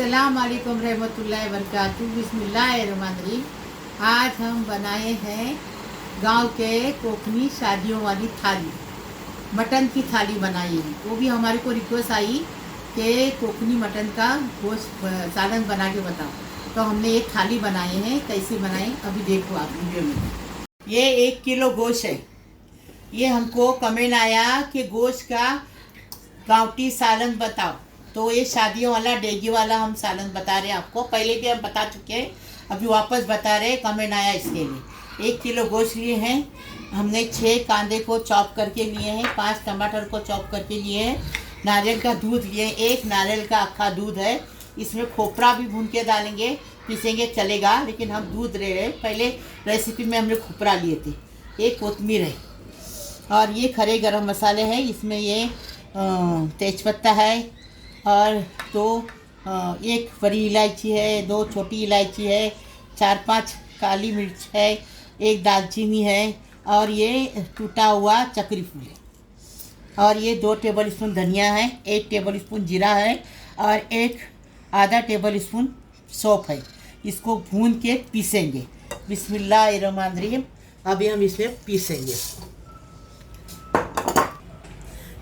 अस्सलाम वालेकुम रहमतुल्लाहि व बरकातुहू। बिस्मिल्लाहिर्रहमानिर्रहीम। आज हम बनाए हैं गांव के कोकनी शादियों वाली थाली, मटन की थाली बनाई है। वो भी हमारे को रिक्वेस्ट आई कि कोकनी मटन का गोश्त सालन बना के बताओ, तो हमने एक थाली बनाए हैं। कैसे बनाए अभी देखो आप वीडियो में। ये 1 किलो गोश्त है। ये हमको कमेंट आया कि गोश्त का गाँवटी सालन बताओ, तो ये शादियों वाला डेगी वाला हम सालन बता रहे हैं आपको। पहले भी हम बता चुके हैं, अभी वापस बता रहे हैं, कमेंट आया इसके लिए। 1 किलो गोश्त लिए हैं हमने, 6 कांदे को चॉप करके लिए हैं, 5 टमाटर को चॉप करके लिए हैं, नारियल का दूध लिए, 1 नारियल का अक्खा दूध है। इसमें खोपरा भी भून के डालेंगे, पीसेंगे चलेगा, लेकिन हम दूध ले रहे हैं। पहले रेसिपी में हमने खोपरा लिए थे। 1 कोतमीर है और ये खड़े गरम मसाले हैं। इसमें ये तेज़पत्ता है और 1 बड़ी इलायची है, 2 छोटी इलायची है, 4-5 काली मिर्च है, 1 दालचीनी है और ये टूटा हुआ चक्री फूल है। और ये 2 टेबल स्पून धनिया है, 1 टेबल स्पून जीरा है और 1 आधा टेबल स्पून सौंफ है। इसको भून के पीसेंगे। बिस्मिल्लाहिर्रहमानिर्रहीम। अभी हम इसे पीसेंगे।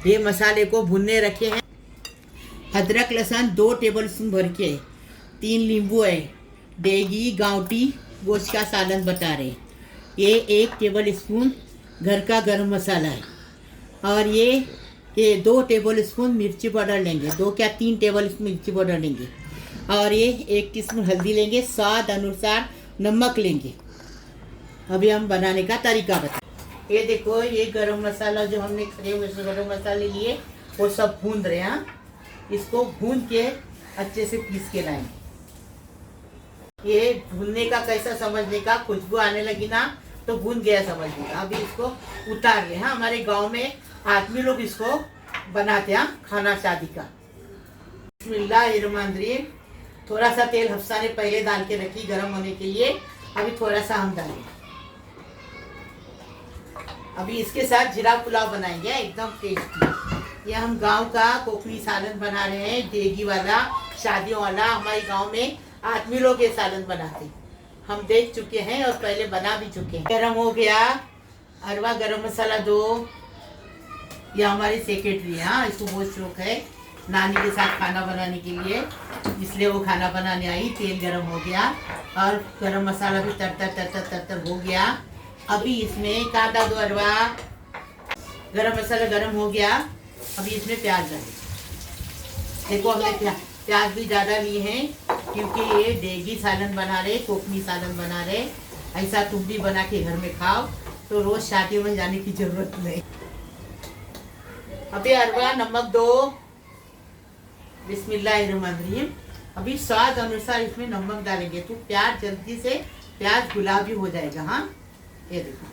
ये मसाले को भुनने रखे हैं। अदरक लहसुन 2 टेबल स्पून भर के, 3 नींबू है। डेगी गाँवटी गोश्त का सालन बता रहे। ये 1 टेबल स्पून घर का गरम मसाला है और ये 2 टेबल स्पून मिर्ची पाउडर लेंगे, 2 क्या 3 टेबल स्पून मिर्ची पाउडर लेंगे। और ये 1 टीस्पून हल्दी लेंगे, स्वाद अनुसार नमक लेंगे। अभी हम बनाने का तरीका बताएं। ये देखो, ये गरम मसाला जो हमने खड़े हुए गरम मसाले लिए वो सब भून रहे हैं। इसको भून के अच्छे से पीस के लाएंगे। ये भूनने का कैसा समझने का, खुशबू आने लगी ना तो भून गया समझने का। अभी इसको उतार ले। हाँ, हमारे गांव में आदमी लोग इसको बनाते हैं खाना शादी का। बिस्मिल्लाहिर्रहमानिर्रहीम। थोड़ा सा तेल हफ्सा ने पहले डाल के रखी गर्म होने के लिए। अभी थोड़ा सा हम डालेंगे। अभी इसके साथ जीरा पुलाव बनाएंगे, एकदम टेस्टी। ये हम गांव का कोकनी सालन बना रहे हैं, देगी वाला, शादियों वाला। हमारे गांव में आदमी लोग ये सालन बनाते, हम देख चुके हैं और पहले बना भी चुके हैं। गरम हो गया। अरवा गरम मसाला 2। ये हमारी सेक्रेटरी है, हाँ, इसको बहुत शौक है नानी के साथ खाना बनाने के लिए, इसलिए वो खाना बनाने आई। तेल गरम हो गया और गरम मसाला भी तर हो गया। अभी इसमें कांदा 2 अरवा, गरम मसाला गरम हो गया। अभी इसमें प्याज डालें। देखो, हमने प्याज भी ज़्यादा लिए हैं क्योंकि ये देगी सालन बना रहे, कोकनी सालन बना रहे। ऐसा तुम भी बना के घर में खाओ तो रोज़ शादियों में जाने की ज़रूरत नहीं। अभी अरवा नमक 2। बिस्मिल्लाहिर्रहमानिर्रहीम। अभी स्वाद अनुसार इसमें नमक डालेंगे तो प्याज जल्दी से गुलाबी हो जाएगा। हाँ, ये देखो,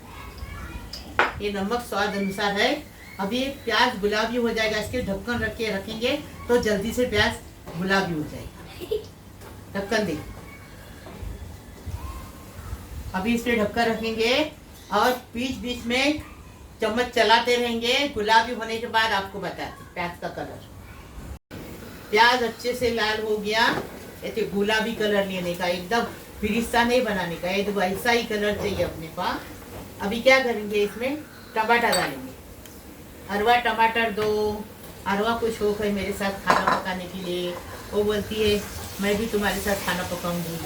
ये नमक स्वाद अनुसार है। अभी प्याज गुलाबी हो जाएगा, इसके ढक्कन रख के रखेंगे तो जल्दी से प्याज गुलाबी हो जाएगा। ढक्कन दे। अभी इस पे ढक्कन रखेंगे और बीच बीच में चम्मच चलाते रहेंगे। गुलाबी होने के बाद आपको बताते प्याज का कलर। प्याज अच्छे से लाल हो गया, ऐसे गुलाबी कलर लेने का, एकदम फिरिस्ता नहीं बनाने का, ये ऐसा ही कलर चाहिए अपने पास। अभी क्या करेंगे, इसमें टमाटर डालेंगे। अरवा टमाटर 2। अरवा को शौक है मेरे साथ खाना पकाने के लिए, वो बोलती है मैं भी तुम्हारे साथ खाना पकाऊंगी।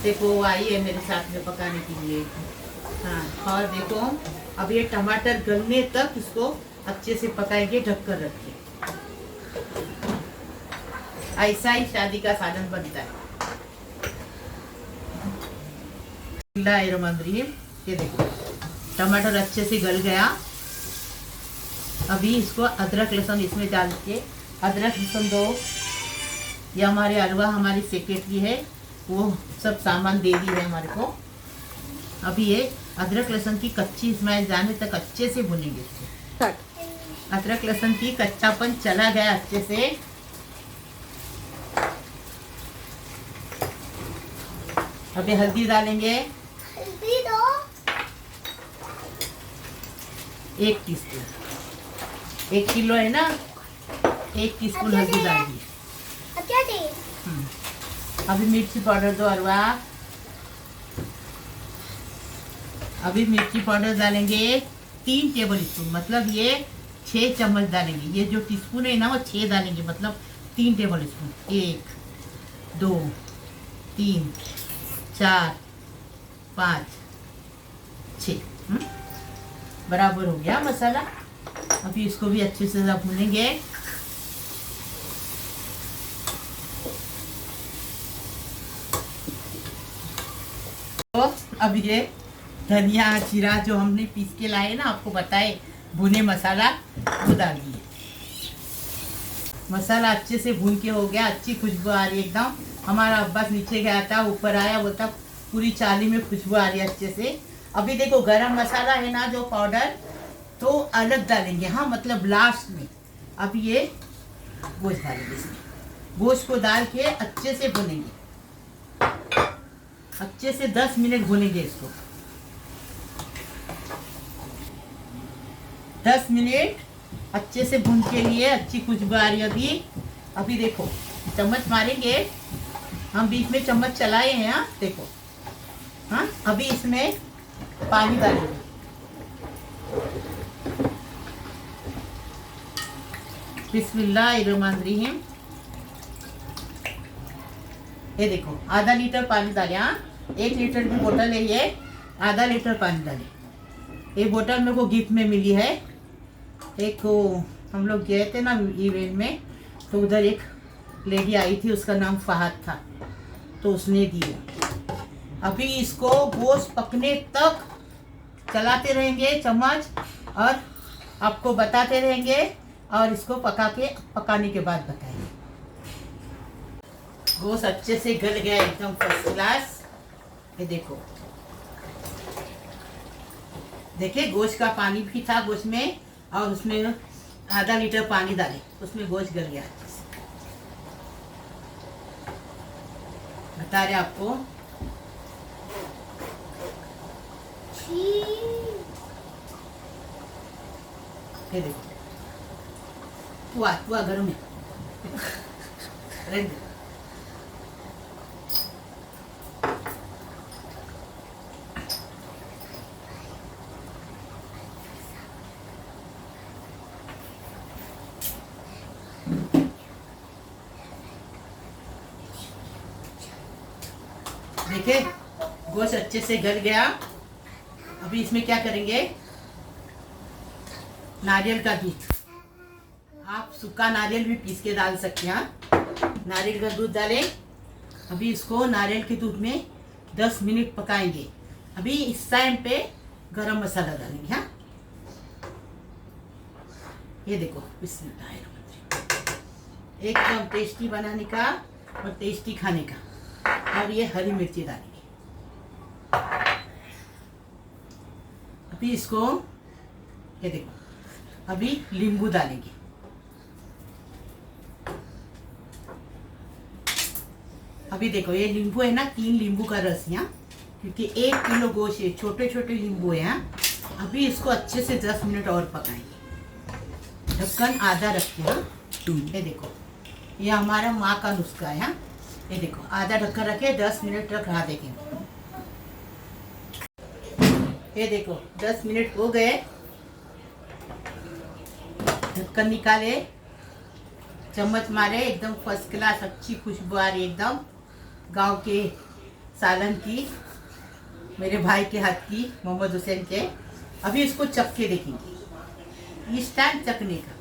देखो, वो आई है मेरे साथ में पकाने के लिए। हाँ, और देखो, अब ये टमाटर गलने तक इसको अच्छे से पकाएंगे, ढककर रखिए। ऐसा ही शादी का सालन बनता है। ये देखो, टमाटर अच्छे से गल गया। अभी इसको अदरक लहसुन इसमें डाल के, अदरक लहसुन 2। ये हमारे अरवा हमारी सेक्रेटरी है, वो सब सामान दे दी है हमारे को। अभी ये अदरक लहसुन की कच्ची स्मेल जाने तक अच्छे से भुनेंगे। अदरक लहसुन की कच्चापन चला गया अच्छे से। अभी हल्दी डालेंगे, 1 टीस्पून। 1 किलो है ना, 1 टीस्पून हल्दी डाल दी। अभी मिर्ची पाउडर दो अरवा। अभी मिर्ची पाउडर डालेंगे 3 टेबल स्पून, मतलब ये 6 चम्मच डालेंगे। ये जो टीस्पून है ना वो 6 डालेंगे, मतलब 3 टेबल स्पून। 1 2 3 4 5 6। बराबर हो गया मसाला। अभी इसको भी अच्छे से भूनेंगे। तो अब ये धनिया जीरा जो हमने पीस के लाए ना, आपको बताए भुने मसाला, वो डाल दिए। मसाला अच्छे से भून के हो गया, अच्छी खुशबू आ रही है एकदम। हमारा अब्बास नीचे गया था, ऊपर आया, बोलता पूरी चाली में खुशबू आ रही है अच्छे से। अभी देखो गरम मसाला है ना जो पाउडर, तो अलग डालेंगे, हाँ मतलब लास्ट में। अब ये गोश्त डालेंगे इसमें। गोश्त को डाल के अच्छे से भुनेंगे, अच्छे से 10 मिनट भुनेंगे इसको। 10 मिनट अच्छे से भून के लिए अच्छी खुशबू आ रही है। अभी देखो चम्मच मारेंगे हम, बीच में चम्मच चलाए हैं। हाँ देखो, हाँ अभी इसमें पानी डालेंगे। बिस्मिल्लाहिर्रहमानिर्रहीम। ये देखो आधा लीटर पानी डाले। हाँ 1 लीटर की बोतल है ये, आधा लीटर पानी डाले। ये बोतल मेरे को गिफ्ट में मिली है। एक हम लोग गए थे ना इवेंट में, तो उधर एक लेडी आई थी, उसका नाम फहद था, तो उसने दी है। अभी इसको गोश्त पकने तक चलाते रहेंगे चम्मच, और आपको बताते रहेंगे, और इसको पकाने के बाद बताएंगे। गोश्त अच्छे से गल गया एकदम फर्स्ट क्लास। ये देखो, देखिए गोश्त का पानी भी था गोश्त में, और उसमें आधा लीटर पानी डाले, उसमें गोश्त गल गया अच्छे से। बता रहे आपको। ये देखो हुआ घर में देखिए गोश्त अच्छे से गल गया। अभी इसमें क्या करेंगे, नारियल का दूध। आप सूखा नारियल भी पीस के डाल सकते हैं। नारियल का दूध डालें। अभी इसको नारियल के दूध में 10 मिनट पकाएंगे। अभी इस टाइम पे गरम मसाला डालेंगे। हाँ ये देखो, बिस्मिल्लाहिर्रहमानिर्रहीम। एकदम टेस्टी बनाने का और टेस्टी खाने का। और ये हरी मिर्ची डालेंगे। अभी इसको, ये देखो अभी नींबू डालेंगे। अभी देखो ये नींबू है ना, 3 नींबू का रस यहाँ, क्योंकि 1 किलो गोश्त है, छोटे छोटे नींबू है यहाँ। अभी इसको अच्छे से 10 मिनट और पकाएंगे। ढक्कन आधा रखें। हाँ ये देखो, ये हमारा माँ का नुस्खा है। हाँ ये देखो आधा ढक्कन रखे, 10 मिनट तक रहा देखेंगे। ये देखो 10 मिनट हो गए। ढक्कन निकाले, चम्मच मारे, एकदम फर्स्ट क्लास अच्छी खुशबू आ रही, एकदम गांव के सालन की, मेरे भाई के हाथ की, मोहम्मद हुसैन के। अभी इसको चख के देखेंगे, इस टाइम चखने का।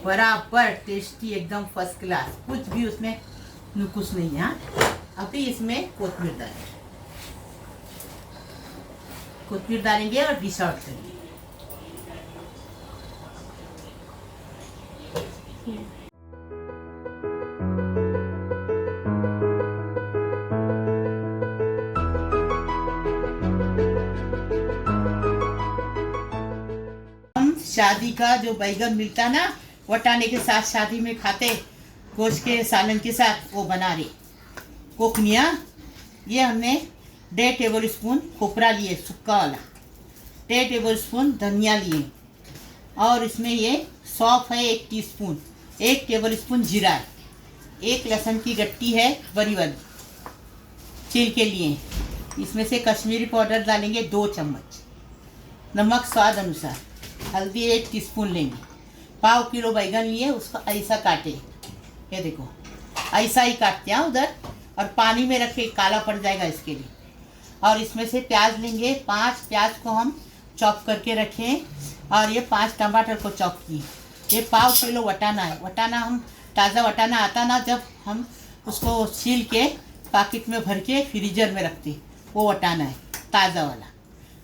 बराबर टेस्टी, एकदम फर्स्ट क्लास, कुछ भी उसमें नुकुस नहीं है। अभी इसमें कोथिमीर डालेंगे, कोथिमीर डालेंगे और डिश आउट करेंगे। हम शादी का जो बैगन मिलता ना, वटाने के साथ शादी में खाते, गोश्त के सालन के साथ, वो बना रहे कोकनिया। ये हमने 1.5 टेबल स्पून खोपरा लिए सूखा वाला, 1.5 टेबल स्पून धनिया लिए, और इसमें ये सौंफ है 1 टीस्पून, 1 टेबल स्पून जीरा है, 1 लहसुन की गट्टी है बड़ी वाली छील के लिए। इसमें से कश्मीरी पाउडर डालेंगे 2 चम्मच, नमक स्वाद अनुसार, हल्दी 1 टीस्पून लेंगे। पाव किलो बैगन लिए, उसको ऐसा काटे, ये देखो ऐसा ही काटते हैं उधर, और पानी में रखे, काला पड़ जाएगा इसके लिए। और इसमें से प्याज लेंगे, 5 प्याज को हम चॉप करके रखें, और ये 5 टमाटर को चॉप किए। ये पाव किलो वटाना है। वटाना हम ताज़ा वटाना आता ना, जब हम उसको छील के पैकेट में भर के फ्रीजर में रखते, वो वटाना है ताज़ा वाला।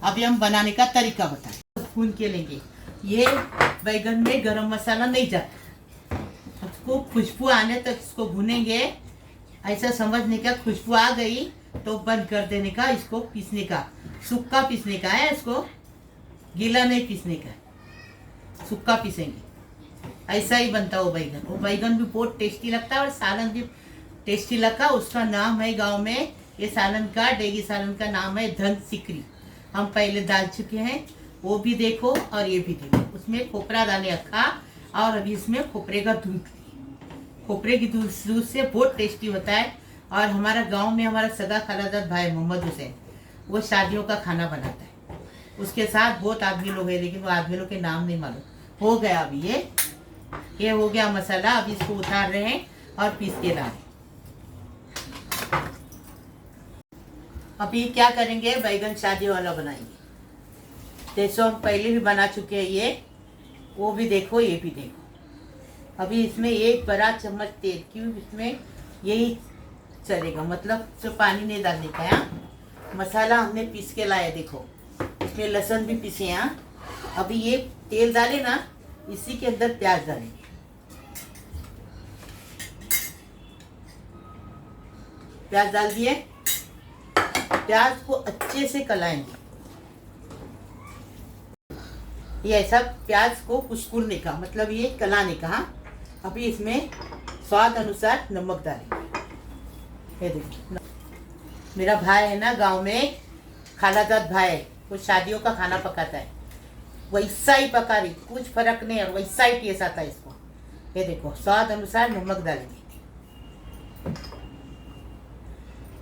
अभी हम बनाने का तरीका बताएं। भून के लेंगे। ये बैगन में गरम मसाला नहीं जाता, उसको खुशबू आने तक इसको भूनेंगे। ऐसा समझने का खुशबू आ गई तो बंद कर देने का, इसको पीसने का, सूखा पीसने का है, इसको गीला नहीं पीसने का, सूखा पीसेंगे। ऐसा ही बनता है वो बैगन। वो बैगन भी बहुत टेस्टी लगता है और सालन भी टेस्टी लगता। उसका नाम है गांव में, ये सालन का, डेगी सालन का नाम है धन सिकरी। हम पहले डाल चुके हैं, वो भी देखो और ये भी देखो। उसमें खोपरा डाले अक्खा, और अभी इसमें खोपरे का दूध, खोपरे की दूध से बहुत टेस्टी होता है। और हमारा गांव में हमारा सगा खालाजाद भाई मोहम्मद हुसैन, वो शादियों का खाना बनाता है। उसके साथ बहुत आदमी लोग हैं, लेकिन वो आदमी लोग के नाम नहीं मालूम। हो गया अभी ये हो गया मसाला। अभी इसको उतार रहे हैं और पीस के ला रहे हैं। अभी क्या करेंगे, बैगन शादी वाला बनाएंगे। जैसे हम पहले भी बना चुके हैं ये, वो भी देखो, ये भी देखो। अभी इसमें 1 बड़ा चम्मच तेल, क्यों इसमें यही चलेगा, मतलब जो पानी नहीं डालने का है। मसाला हमने पीस के लाया, देखो इसमें लहसुन भी पीसे हैं। अभी ये तेल डाले ना, इसी के अंदर प्याज डालेंगे। प्याज डाल दिए, प्याज को अच्छे से कलाएंगे। ये ऐसा प्याज को कुचकुरने का, मतलब ये कलाने का। अभी इसमें स्वाद अनुसार नमक डालेंगे। ये देखिए, मेरा भाई है ना गांव में, खालाजाद भाई, वो शादियों का खाना पकाता है, वैसा ही पका रही, कुछ फर्क नहीं है, वैसा ही टेस्ट आता है इसको। ये देखो, स्वाद अनुसार नमक डालेंगे।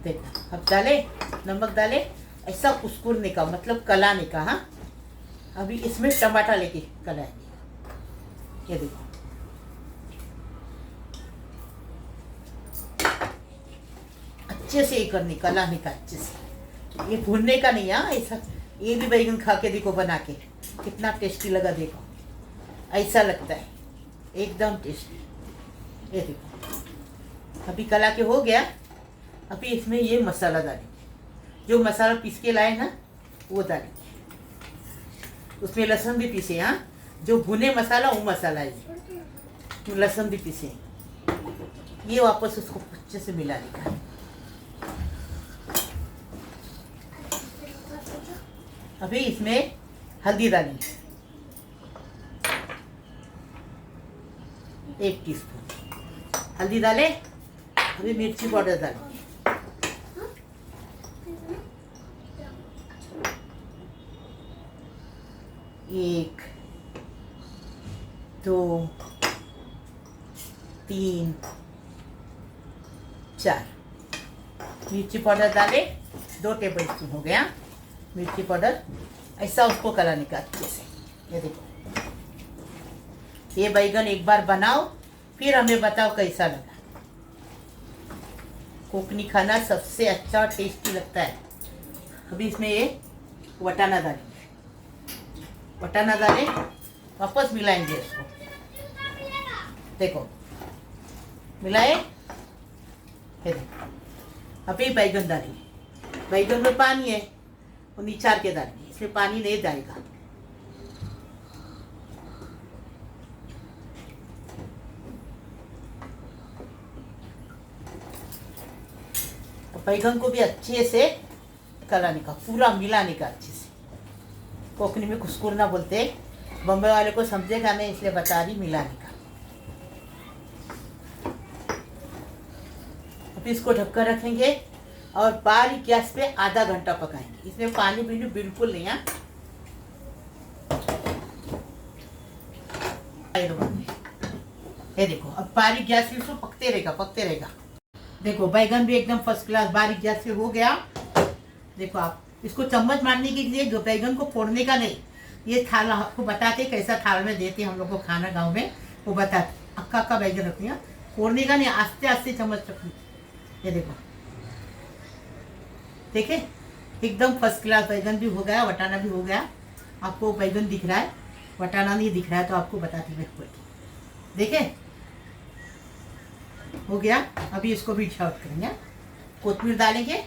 देखो अब डाले, नमक डाले, ऐसा कुचकुरने का, मतलब कलाने का। हाँ, अभी इसमें टमाटर लेके कलाएंगे। ये देखो, अच्छे से ये करने, कलाने का अच्छे से, ये भूनने का नहीं है ऐसा। ये भी बैगन खा के देखो बना के, कितना टेस्टी लगा, देखो ऐसा लगता है एकदम टेस्टी। ये देखो अभी कला के हो गया। अभी इसमें ये मसाला डालेंगे, जो मसाला पीस के लाए ना वो डालेंगे। उसमें लहसुन भी पीसे, हाँ, जो भुने मसाला वो मसाला है, तो लहसुन भी पीसे। ये वापस उसको अच्छे से मिलाने का। अभी इसमें हल्दी डालेंगे, 1 टीस्पून हल्दी डाले। अभी मिर्ची पाउडर डालेंगे, 1 2 3 4 मिर्ची पाउडर डाले, 2 टेबल स्पून हो गया मिर्ची पाउडर। ऐसा उसको कलाने का अच्छे से। ये देखो, ये बैगन एक बार बनाओ, फिर हमें बताओ कैसा लगा। कोकनी खाना सबसे अच्छा और टेस्टी लगता है। अभी इसमें ये वटाना डालेंगे, वटाना डाले, वापस मिलाएंगे इसको। देखो मिलाए, ये देखो। अभी बैगन डालेंगे, बैगन में पानी है, वो निचार के डालेंगे, इसमें पानी नहीं जाएगा। बैगन को भी अच्छे से कलाने का, पूरा मिलाने का अच्छे से। कोकनी में कुस्कुरना बोलते, बम्बई वाले को समझेगा नहीं, इसलिए बता रही, मिलाने का। अभी इसको ढककर रखेंगे और बारीक गैस पे आधा घंटा पकाएंगे। इसमें पानी बिल्कुल नहीं है। ये देखो अब बारीक गैस से इसको पकते रहेगा। देखो बैगन भी एकदम फर्स्ट क्लास बारीक गैस से हो गया। देखो आप इसको चम्मच मारने के लिए बैगन को फोड़ने का नहीं, ये थाल आपको बताते कैसा थाल में देते हम लोग को खाना गाँव में, वो बताते अक्का बैगन रखनी है, फोड़ने का नहीं, आस्ते आस्ते चम्मच रखनी। ये देखो देखे एकदम फर्स्ट क्लास बैगन भी हो गया, वटाना भी हो गया। आपको बैगन दिख रहा है, वटाना नहीं दिख रहा है तो आपको बताती मैं देखे हो गया। अभी इसको भी डिश आउट करेंगे, कोथिंबीर डालेंगे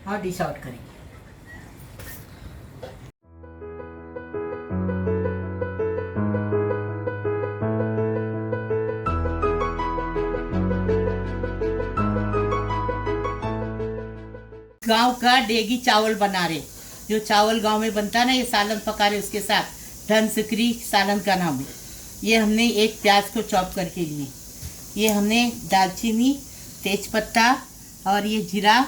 और डिश आउट करेंगे। गांव का डेगी चावल बना रहे, जो चावल गांव में बनता है ना, ये सालन पका रहे, उसके साथ धन सिकरी सालन का नाम है। ये हमने एक प्याज को चॉप करके लिए, ये हमने दालचीनी तेजपत्ता और ये जीरा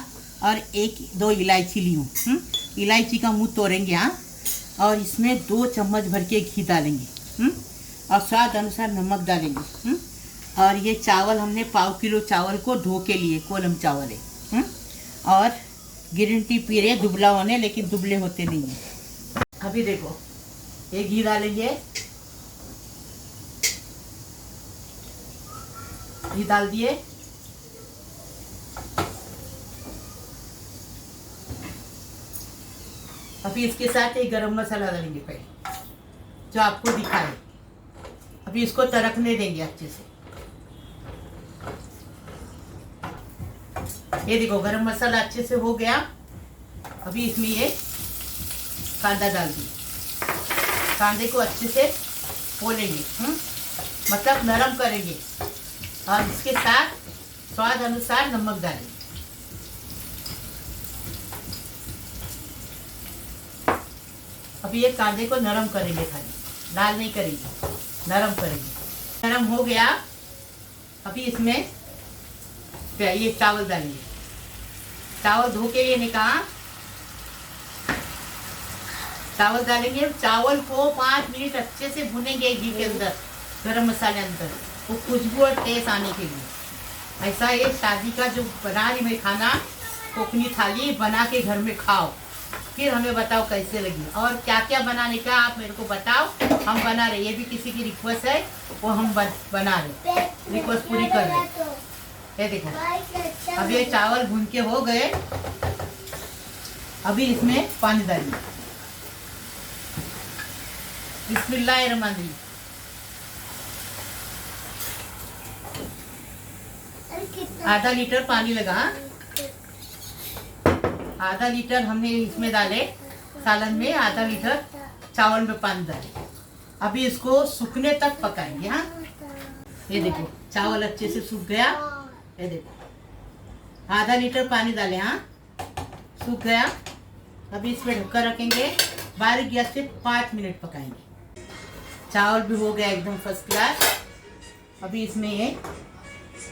और एक दो इलायची ली हूँ। इलायची का मुंह तोड़ेंगे हाँ, और इसमें 2 चम्मच भर के घी डालेंगे और स्वाद अनुसार नमक डालेंगे। और ये चावल हमने 1/4 किलो चावल को धो के लिए, कोलम चावल है। और ग्रीन टी पी रहे दुबला होने, लेकिन दुबले होते नहीं है। अभी देखो ये घी डालेंगे, घी डाल दिए। अभी इसके साथ एक गरम मसाला डालेंगे पहले, जो आपको दिखाए। अभी इसको तड़कने देंगे अच्छे से। ये देखो गरम मसाला अच्छे से हो गया। अभी इसमें ये कांदा डाल दी, कांदे को अच्छे से पोलेंगे, मतलब नरम करेंगे। और इसके साथ स्वाद अनुसार नमक डालेंगे। अभी ये कांदे को नरम करेंगे, खाली लाल नहीं करेंगे, नरम करेंगे। नरम हो गया। अभी इसमें ये चावल डालेंगे, चावल धो के ये निकाल, चावल डालेंगे। चावल को 5 मिनट अच्छे से भुनेंगे घी के अंदर, गरम मसाले अंदर, वो खुशबू और टेस्ट आने के लिए। ऐसा ये शादी का जो बना रही मैं खाना, कोकनी थाली बना के घर में खाओ, फिर हमें बताओ कैसे लगी और क्या क्या बनाने का आप मेरे को बताओ, हम बना रहे। ये भी किसी की रिक्वेस्ट है, वो हम बना रहे, रिक्वेस्ट पूरी कर रहे। ये देखो अब ये चावल भून के हो गए। अभी इसमें पानी डालिए, बिस्मिल्लाहिर्रहमानिर्रहीम। आधा लीटर पानी लगा, आधा लीटर हमने इसमें डाले सालन में, आधा लीटर चावल में पानी डाले। अभी इसको सूखने तक पकाएंगे। हाँ ये देखो चावल अच्छे से सूख गया। ये देखो आधा लीटर पानी डाले, हाँ सूख गया। अभी इसमें ढक्कन रखेंगे, बारीक गैस पे 5 मिनट पकाएंगे। चावल भी हो गया एकदम फर्स्ट क्लास। अभी इसमें ये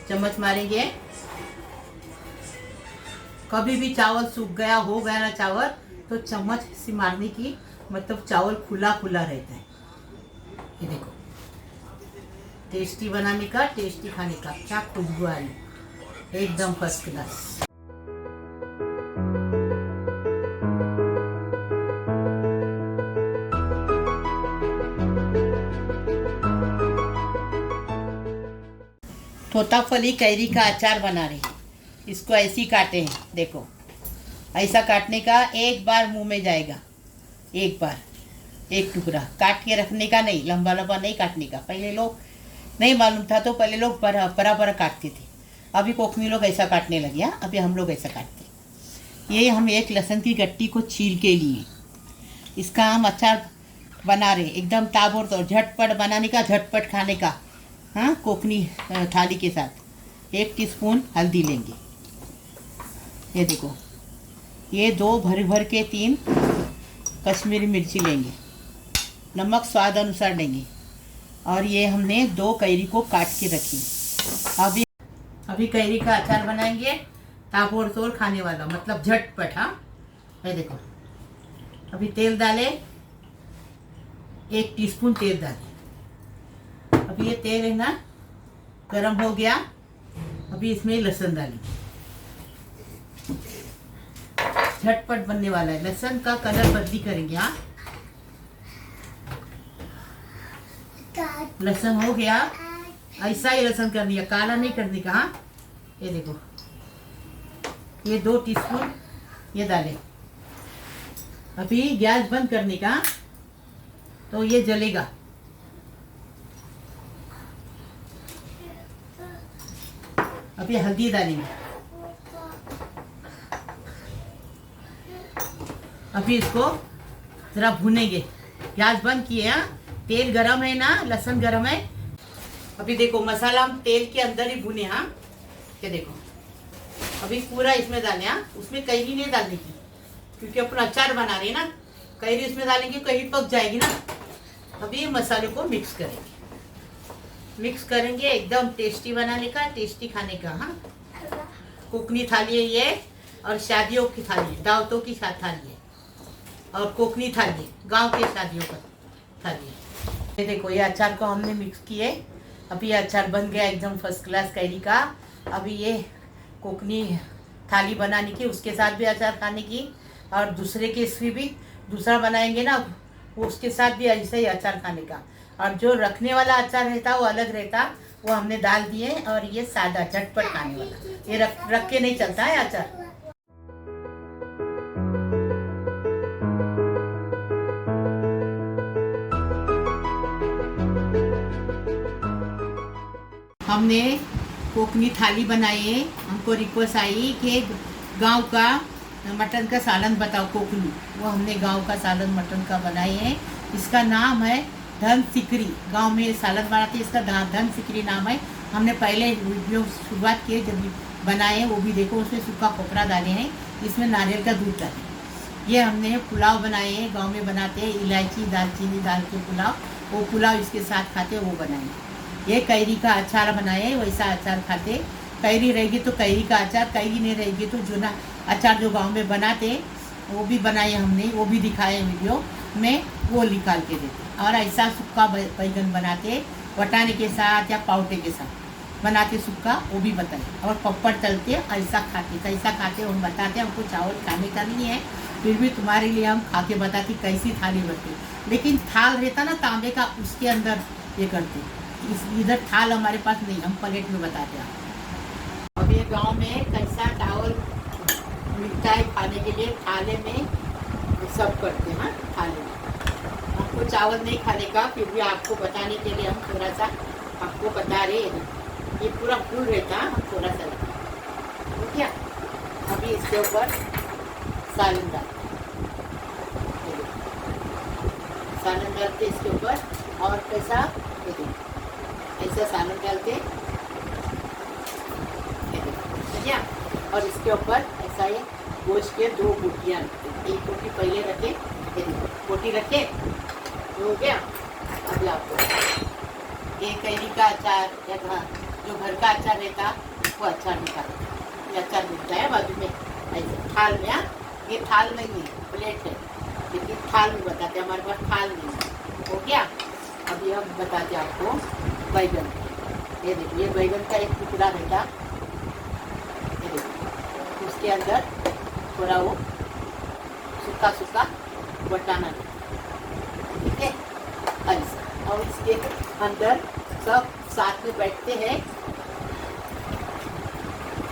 चम्मच मारेंगे। कभी भी चावल सूख गया हो गया ना चावल, तो चम्मच से मारने की, मतलब चावल खुला खुला रहता है। ये देखो टेस्टी बनाने का, टेस्टी खाने का, क्या खुशबू आ रही, एकदम फर्स्ट क्लास। तोताफली कैरी का अचार बना रहे, इसको ऐसे ही काटे हैं। देखो ऐसा काटने का, एक बार मुंह में जाएगा, एक बार एक टुकड़ा काट के रखने का, नहीं लंबा लंबा नहीं काटने का। पहले लोग नहीं मालूम था तो पहले लोग बड़ा काटते थे, अभी कोकनी लोग ऐसा काटने लगे। अभी हम लोग ऐसा काटते। ये हम एक लहसुन की गट्टी को छील के लिए इसका हम अचार बना रहे, एकदम ताबड़तोड़, झटपट बनाने का, झटपट खाने का। हाँ कोकनी थाली के साथ 1 टीस्पून हल्दी लेंगे। ये देखो ये 2 भर के 3 कश्मीरी मिर्ची लेंगे, नमक स्वाद अनुसार लेंगे। और ये हमने 2 कैरी को काट के रखी। अभी कैरी का अचार बनाएंगे, ताबड़ तोड़ खाने वाला, मतलब झटपट। हाँ ये देखो अभी तेल डाले, 1 टीस्पून तेल डाले। अभी ये तेल है ना, गरम हो गया। अभी इसमें लहसुन डाली, झटपट बनने वाला है। लहसुन का कलर बदली करेंगे। हाँ, लहसुन हो गया, ऐसा ही लहसुन कर दिया, काला नहीं करने का। हाँ, ये देखो, ये 2 टीस्पून ये डाले। अभी गैस बंद करने का, तो ये जलेगा। अभी हल्दी डालेंगे। अभी इसको जरा भूनेंगे। गैस बंद किए। तेल गरम है ना, लहसुन गरम है। अभी देखो मसाला हम तेल के अंदर ही भुने। हाँ, ये देखो, अभी पूरा इसमें डालें। हाँ, उसमें कैरी नहीं डालने की, क्योंकि अपन अचार बना रहे हैं ना। कैरी इसमें डालेंगे, कैरी पक जाएगी ना। अभी मसाले को मिक्स करेंगे एकदम टेस्टी बनाने का, टेस्टी खाने का। हाँ, कोकनी थाली है ये, और शादियों की थाली है, दावतों की थाली है, और कोकनी थाली है, गांव के शादियों का थाली है। ये देखो, ये अचार को हमने मिक्स किए। अभी ये अचार बन गया एकदम फर्स्ट क्लास कैरी का। अभी ये कोकनी थाली बनाने की, उसके साथ भी अचार खाने की, और दूसरे के इसमें भी दूसरा बनाएंगे ना, वो उसके साथ भी ऐसे ही अचार खाने का। और जो रखने वाला अचार रहता वो अलग रहता, वो हमने डाल दिए। और ये सादा झटपट खाने वाला, ये रख के नहीं चलता है अचार। हमने कोकनी थाली बनाई है। हमको रिक्वेस्ट आई कि गांव का मटन का सालन बताओ कोकनी, वो हमने गांव का सालन मटन का बनाए है। इसका नाम है धन सिकरी। गांव में सालन बनाते, इसका धन सिकरी नाम है। हमने पहले वीडियो शुरुआत किए जब बनाए, वो भी देखो, उसमें सूखा खोपरा डाले हैं, इसमें नारियल का दूध डाले। ये हमने पुलाव बनाए हैं, गांव में बनाते हैं, इलायची दालचीनी डाल के पुलाव, वो पुलाव इसके साथ खाते, वो बनाए। ये कैरी का अचार बनाए, वैसा अचार खाते। कैरी रहेगी तो कैरी का अचार, कैरी नहीं रहेगी तो जो ना अचार जो गांव में बनाते वो भी बनाए हमने, वो भी दिखाए वीडियो में, वो निकाल के देते। और ऐसा सूखा बैगन बनाते वटाने के साथ या पाउटे के साथ बनाते सूखा, वो भी बताए। और पपड़ तलते, ऐसा खाते, कैसा खाते हम बताते। हमको चावल खाने का नहीं है, फिर भी तुम्हारे लिए हम खा के बताते कैसी थाली बनती। लेकिन थाल रहता ना तांबे का, उसके अंदर ये करते। इधर थाल हमारे पास नहीं, हम प्लेट में बताते हैं। अब ये गांव में कैसा चावल मिलता है खाने के लिए, थाले में सब करते हैं। थाले में हमको चावल नहीं खाने का, फिर भी आपको बताने के लिए हम थोड़ा सा आपको बता रहे हैं। ये पूरा फूल रहता, हम थोड़ा सा तो क्या। अभी इसके ऊपर सालन डालते इसके ऊपर, और कैसा ऐसा सालन डालते क्या। और इसके ऊपर ऐसा ये गोश्त के 2 बोटियाँ रखते, एक बोटी पहले रखे, बोटी रखे, हो गया। अभी आपको ये कैरी का अचार या जो घर का अचार रहता वो अचार निकालते। ये अचार मिलता है बाजू में ऐसे थाल में। ये थाल नहीं है, प्लेट है, लेकिन थाल में बताते, हमारे पास थाल नहीं है। हो गया। अभी हम बताते आपको बैगन। ये देखिए, ये बैगन का एक टुकड़ा रहता, ये देखिए, उसके अंदर थोड़ा वो सूखा सूखा बटाना, ठीक है, ऐसा। और इसके अंदर सब साथ में बैठते हैं,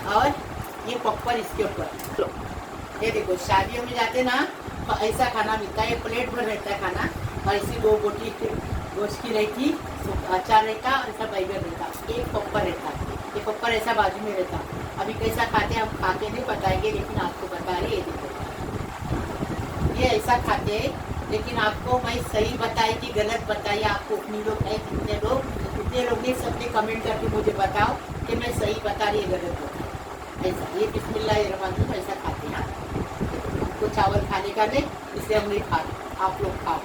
और ये पप्पर इसके ऊपर। ये देखो, शादियों में जाते ना तो ऐसा खाना मिलता है, प्लेट भर रहता है खाना, और इसी 2 बोटी गोश्त की रहती, अचार रहता, और ऐसा बैगन रहता, एक पप्पर रहता। ये पप्पर ऐसा बाजू में रहता। अभी कैसा खाते हम खा के नहीं बताएंगे, लेकिन आपको बता रहे हैं। देखो, ये ऐसा खाते हैं, लेकिन आपको मैं सही बताई कि गलत बताई, आपको कितने लोग है, कितने लोग ने सबने कमेंट करके मुझे बताओ कि मैं सही बता रही है गलत बताई। ऐसा ये बिस्मिल्लाहिर्रहमानिर्रहीम ऐसा खाते हैं। हमको चावल खाने का नहीं, इसलिए हम नहीं खा रहे, आप लोग खाओ।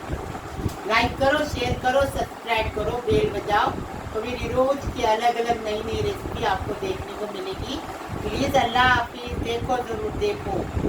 लाइक करो, शेयर करो, सब्सक्राइब करो, बेल बजाओ, तो मेरी रोज की अलग अलग नई नई रेसिपी आपको देखने को मिलेगी। प्लीज़ अल्लाह हाफिज़। देखो जरूर देखो।